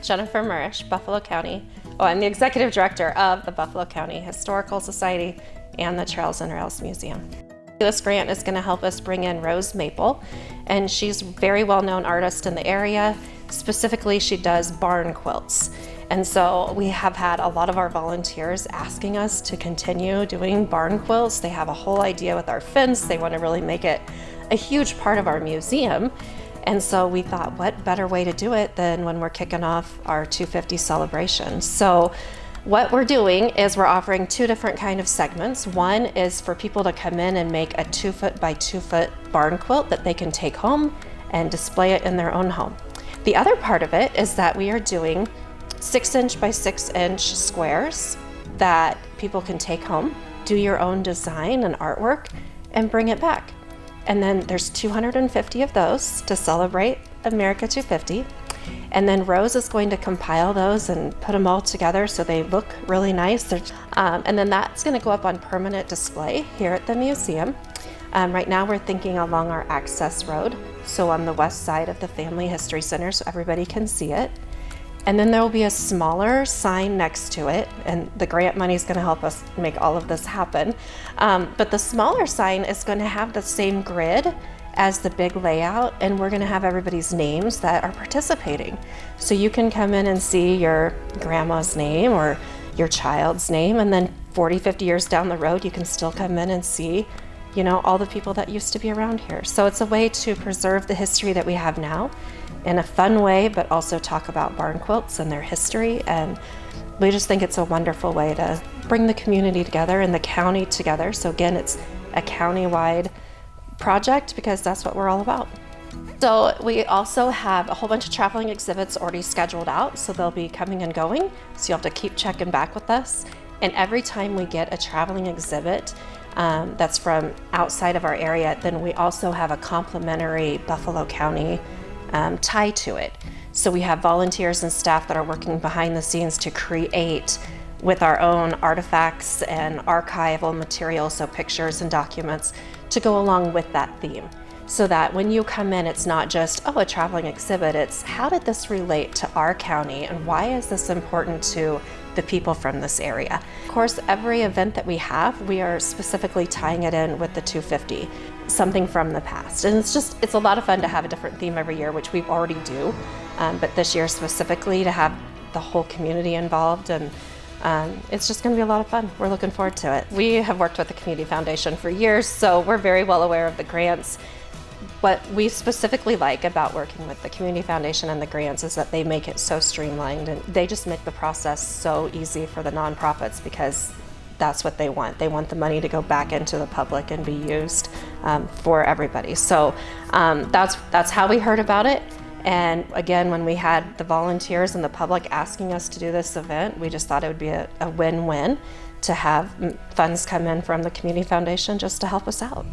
Jennifer Murish, Buffalo County. Oh, I'm the executive director of the Buffalo County Historical Society and the Trails and Rails Museum. This grant is going to help us bring in Rose Maple, and she's a very well-known artist in the area. Specifically, she does barn quilts. And so we have had a lot of our volunteers asking us to continue doing barn quilts. They have a whole idea with our fence. They want to really make it a huge part of our museum. And so we thought, what better way to do it than when we're kicking off our 250 celebration. So what we're doing is we're offering two different kind of segments. One is for people to come in and make a 2 foot by 2 foot barn quilt that they can take home and display it in their own home. The other part of it is that we are doing 6-inch by 6-inch squares that people can take home, do your own design and artwork, and bring it back. And then there's 250 of those to celebrate America 250. And then Rose is going to compile those and put them all together so they look really nice. And then that's going to go up on permanent display here at the museum. Right now we're thinking along our access road, so on the west side of the Family History Center so everybody can see it. And then there will be a smaller sign next to it, and the grant money is going to help us make all of this happen. But the smaller sign is going to have the same grid as the big layout, and we're going to have everybody's names that are participating. So you can come in and see your grandma's name or your child's name, and then 40, 50 years down the road, you can still come in and see, you know, all the people that used to be around here. So it's a way to preserve the history that we have now in a fun way, but also talk about barn quilts and their history. And we just think it's a wonderful way to bring the community together and the county together. So again, it's a county-wide project because that's what we're all about. So we also have a whole bunch of traveling exhibits already scheduled out, so they'll be coming and going. So you'll have to keep checking back with us. And every time we get a traveling exhibit that's from outside of our area, then we also have a complimentary Buffalo County tie to it. So we have volunteers and staff that are working behind the scenes to create with our own artifacts and archival materials, so pictures and documents, to go along with that theme. So that when you come in, it's not just, oh, a traveling exhibit, it's how did this relate to our county and why is this important to the people from this area? Of course, every event that we have, we are specifically tying it in with the 250, something from the past. And it's a lot of fun to have a different theme every year, which we already do. But this year specifically to have the whole community involved, and it's just going to be a lot of fun. We're looking forward to it. We have worked with the Community Foundation for years, so we're very well aware of the grants. What we specifically like about working with the Community Foundation and the grants is that they make it so streamlined, and they just make the process so easy for the nonprofits because that's what they want. They want the money to go back into the public and be used for everybody. So that's how we heard about it. And again, when we had the volunteers and the public asking us to do this event, we just thought it would be a win-win to have funds come in from the Community Foundation just to help us out.